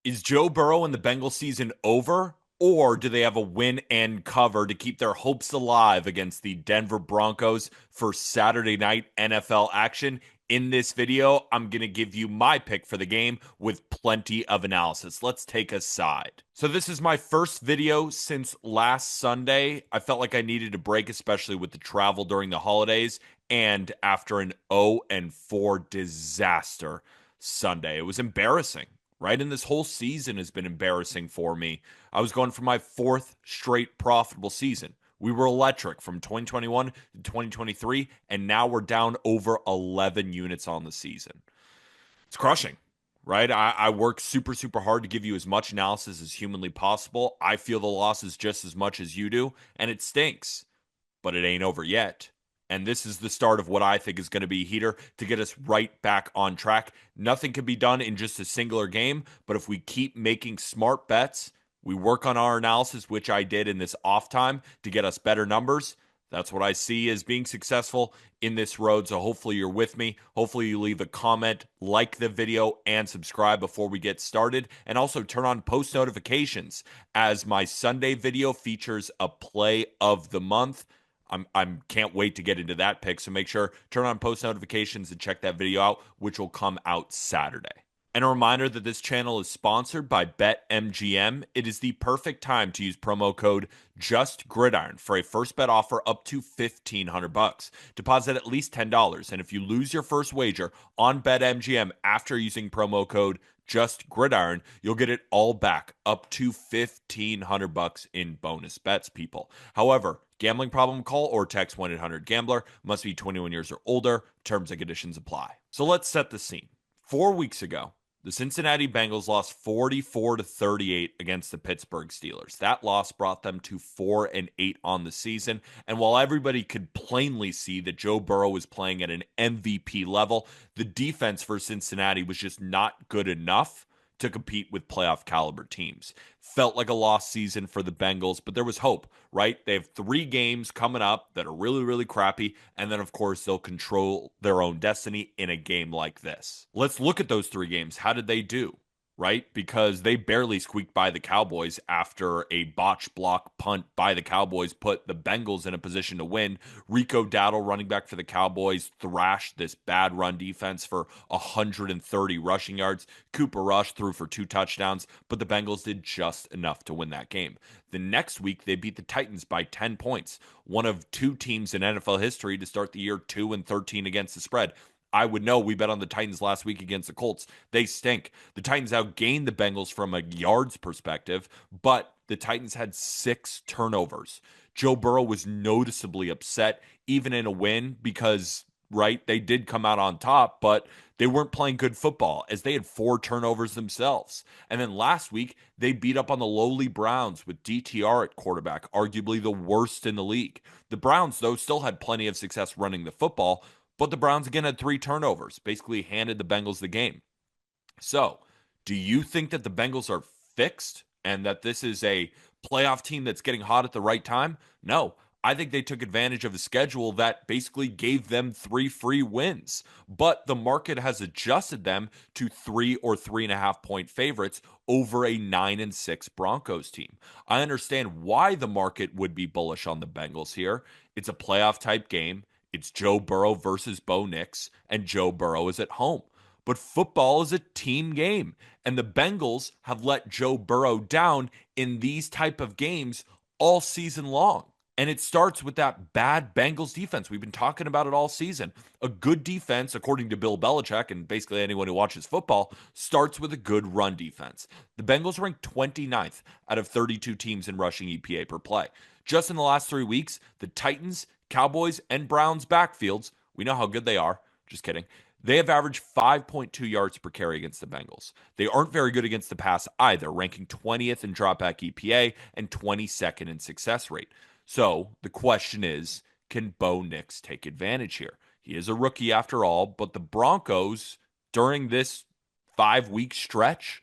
Is Joe Burrow and the Bengals season over, or do they have a win and cover to keep their hopes alive against the Denver Broncos for Saturday night NFL action? In this video, I'm going to give you my pick for the game with plenty of analysis. Let's take a side. So this is my first video since last Sunday. I felt like I needed a break, especially with the travel during the holidays and after an 0-4 disaster Sunday. It was embarrassing, right? And this whole season has been embarrassing for me. I was going for my fourth straight profitable season. We were electric from 2021 to 2023, and now we're down over 11 units on the season. It's crushing, right? I work super, super hard to give you as much analysis as humanly possible. I feel the losses just as much as you do, and it stinks, but it ain't over yet. And this is the start of what I think is going to be a heater to get us right back on track. Nothing can be done in just a singular game, but if we keep making smart bets, we work on our analysis, which I did in this off time to get us better numbers. That's what I see as being successful in this road. So hopefully you're with me. Hopefully you leave a comment, like the video, and subscribe before we get started. And also turn on post notifications as my Sunday video features a play of the month. I'm can't wait to get into that pick. So make sure turn on post notifications and check that video out, which will come out Saturday. And a reminder that this channel is sponsored by BetMGM. It is the perfect time to use promo code JustGridiron for a first bet offer up to $1,500. Deposit at least $10, and if you lose your first wager on BetMGM after using promo code JustGridiron, you'll get it all back up to $1,500 in bonus bets, people. However, gambling problem, call or text 1-800-GAMBLER. Must be 21 years or older. Terms and conditions apply. So let's set the scene. 4 weeks ago, the Cincinnati Bengals lost 44-38 against the Pittsburgh Steelers. That loss brought them to 4-8 on the season. And while everybody could plainly see that Joe Burrow was playing at an MVP level, the defense for Cincinnati was just not good enough to compete with playoff caliber teams. Felt like a lost season for the Bengals, but there was hope, right? They have 3 games coming up that are really, really crappy. And then, of course, they'll control their own destiny in a game like this. Let's look at those 3 games. How did they do? Right? Because they barely squeaked by the Cowboys after a botch block punt by the Cowboys put the Bengals in a position to win. Rico Dowdle, running back for the Cowboys, thrashed this bad run defense for 130 rushing yards. Cooper Rush threw for 2 touchdowns, but the Bengals did just enough to win that game. The next week, they beat the Titans by 10 points, one of 2 teams in NFL history to start the year 2-13 against the spread. I would know. We bet on the Titans last week against the Colts. They stink. The Titans outgained the Bengals from a yards perspective, but the Titans had 6 turnovers. Joe Burrow was noticeably upset, even in a win, because, right, they did come out on top, but they weren't playing good football as they had 4 turnovers themselves. And then last week, they beat up on the lowly Browns with DTR at quarterback, arguably the worst in the league. The Browns, though, still had plenty of success running the football, but the Browns again had 3 turnovers, basically handed the Bengals the game. So, do you think that the Bengals are fixed and that this is a playoff team that's getting hot at the right time? No. I think they took advantage of a schedule that basically gave them 3 free wins. But the market has adjusted them to 3 or 3.5 point favorites over a 9-6 Broncos team. I understand why the market would be bullish on the Bengals here. It's a playoff type game. It's Joe Burrow versus Bo Nix, and Joe Burrow is at home. But football is a team game, and the Bengals have let Joe Burrow down in these type of games all season long. And it starts with that bad Bengals defense. We've been talking about it all season. A good defense, according to Bill Belichick and basically anyone who watches football, starts with a good run defense. The Bengals ranked 29th out of 32 teams in rushing EPA per play. Just in the last 3 weeks, the Titans, Cowboys, and Browns backfields, we know how good they are. Just kidding. They have averaged 5.2 yards per carry against the Bengals. They aren't very good against the pass either, ranking 20th in dropback EPA and 22nd in success rate. So the question is, can Bo Nix take advantage here? He is a rookie after all, but the Broncos, during this 5-week stretch,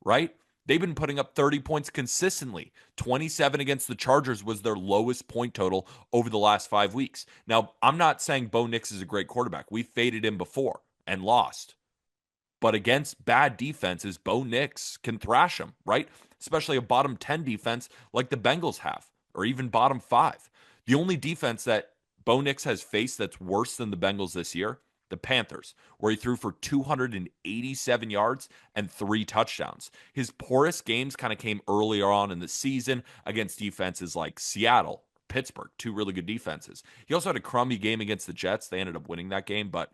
right? They've been putting up 30 points consistently. 27 against the Chargers was their lowest point total over the last 5 weeks. Now, I'm not saying Bo Nix is a great quarterback. We faded him before and lost. But against bad defenses, Bo Nix can thrash them, right? Especially a bottom 10 defense like the Bengals have, or even bottom 5. The only defense that Bo Nix has faced that's worse than the Bengals this year, the Panthers, where he threw for 287 yards and 3 touchdowns. His poorest games kind of came earlier on in the season against defenses like Seattle, Pittsburgh, two really good defenses. He also had a crummy game against the Jets. They ended up winning that game, but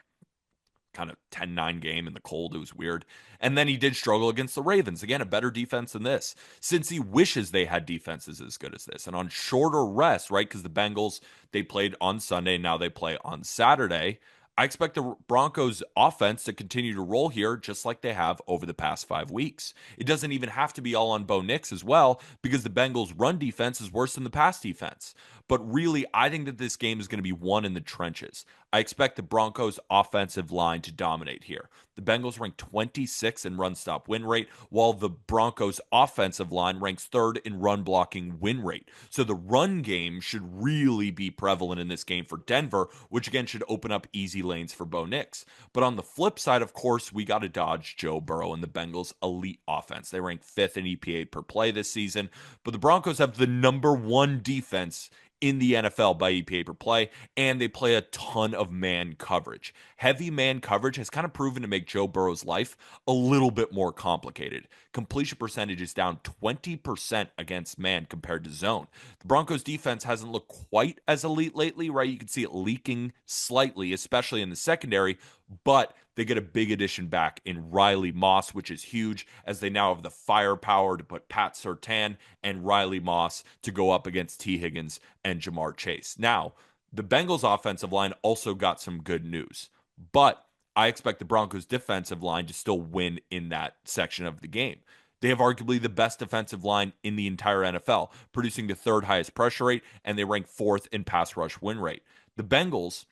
kind of 10-9 game in the cold. It was weird. And then he did struggle against the Ravens. Again, a better defense than this. Since he wishes they had defenses as good as this. And on shorter rest, right? Because the Bengals, they played on Sunday. Now they play on Saturday. I expect the Broncos offense to continue to roll here just like they have over the past 5 weeks. It doesn't even have to be all on Bo Nix as well because the Bengals run defense is worse than the pass defense. But really, I think that this game is going to be won in the trenches. I expect the Broncos offensive line to dominate here. The Bengals rank 26 in run stop win rate, while the Broncos offensive line ranks third in run blocking win rate. So the run game should really be prevalent in this game for Denver, which again should open up easy lanes for Bo Nix. But on the flip side, of course, we got to dodge Joe Burrow and the Bengals' elite offense. They rank fifth in EPA per play this season, but the Broncos have the number one defense in the NFL by EPA per play, and they play a ton of man coverage. Heavy man coverage has kind of proven to make Joe Burrow's life a little bit more complicated. Completion percentage is down 20% against man compared to zone. The Broncos defense hasn't looked quite as elite lately, right? You can see it leaking slightly, especially in the secondary, but they get a big addition back in Riley Moss, which is huge, as they now have the firepower to put Pat Surtain and Riley Moss to go up against T. Higgins and Jamar Chase. Now, the Bengals offensive line also got some good news, but I expect the Broncos defensive line to still win in that section of the game. They have arguably the best defensive line in the entire NFL, producing the third highest pressure rate, and they rank fourth in pass rush win rate. The Bengals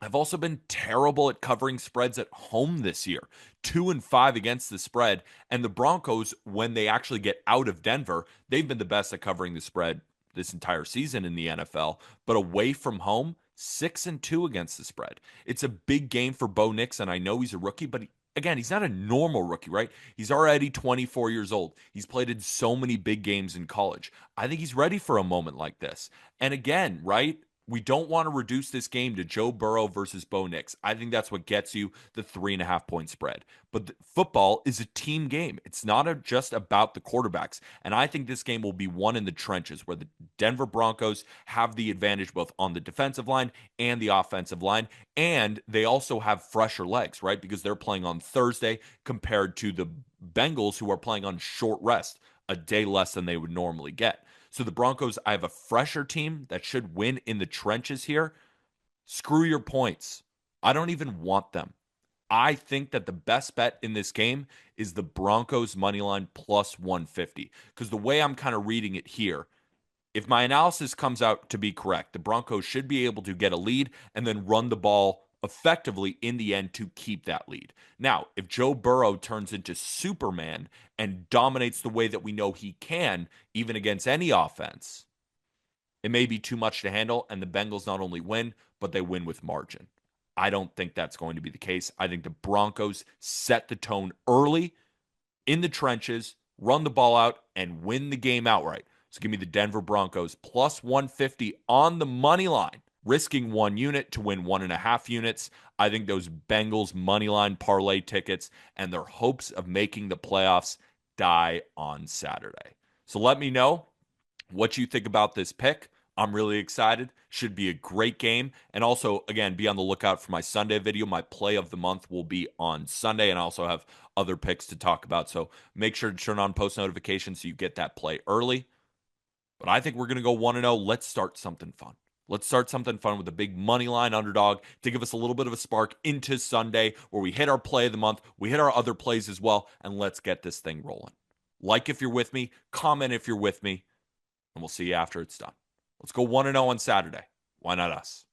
have also been terrible at covering spreads at home this year. 2-5 against the spread. And the Broncos, when they actually get out of Denver, they've been the best at covering the spread this entire season in the NFL. But away from home, 6-2 against the spread. It's a big game for Bo Nix, and I know he's a rookie, but again, he's not a normal rookie, right? He's already 24 years old. He's played in so many big games in college. I think he's ready for a moment like this. And again, right? We don't want to reduce this game to Joe Burrow versus Bo Nix. I think that's what gets you the 3.5 point spread. But football is a team game. It's not just about the quarterbacks. And I think this game will be won in the trenches where the Denver Broncos have the advantage both on the defensive line and the offensive line. And they also have fresher legs, right? Because they're playing on Thursday compared to the Bengals who are playing on short rest, a day less than they would normally get. So the Broncos, I have a fresher team that should win in the trenches here. Screw your points. I don't even want them. I think that the best bet in this game is the Broncos money line plus 150. Because the way I'm kind of reading it here, if my analysis comes out to be correct, the Broncos should be able to get a lead and then run the ball effectively in the end to keep that lead. Now, if Joe Burrow turns into Superman and dominates the way that we know he can, even against any offense, it may be too much to handle, and the Bengals not only win, but they win with margin. I don't think that's going to be the case. I think the Broncos set the tone early in the trenches, run the ball out, and win the game outright. So give me the Denver Broncos plus 150 on the money line, risking 1 unit to win 1.5 units. I think those Bengals money line parlay tickets and their hopes of making the playoffs die on Saturday. So let me know what you think about this pick. I'm really excited. Should be a great game. And also, again, be on the lookout for my Sunday video. My play of the month will be on Sunday, and I also have other picks to talk about. So make sure to turn on post notifications so you get that play early. But I think we're going to go 1-0. Let's start something fun. Let's start something fun with a big money line underdog to give us a little bit of a spark into Sunday where we hit our play of the month. We hit our other plays as well, and let's get this thing rolling. Like if you're with me, comment if you're with me, and we'll see you after it's done. Let's go 1-0 on Saturday. Why not us?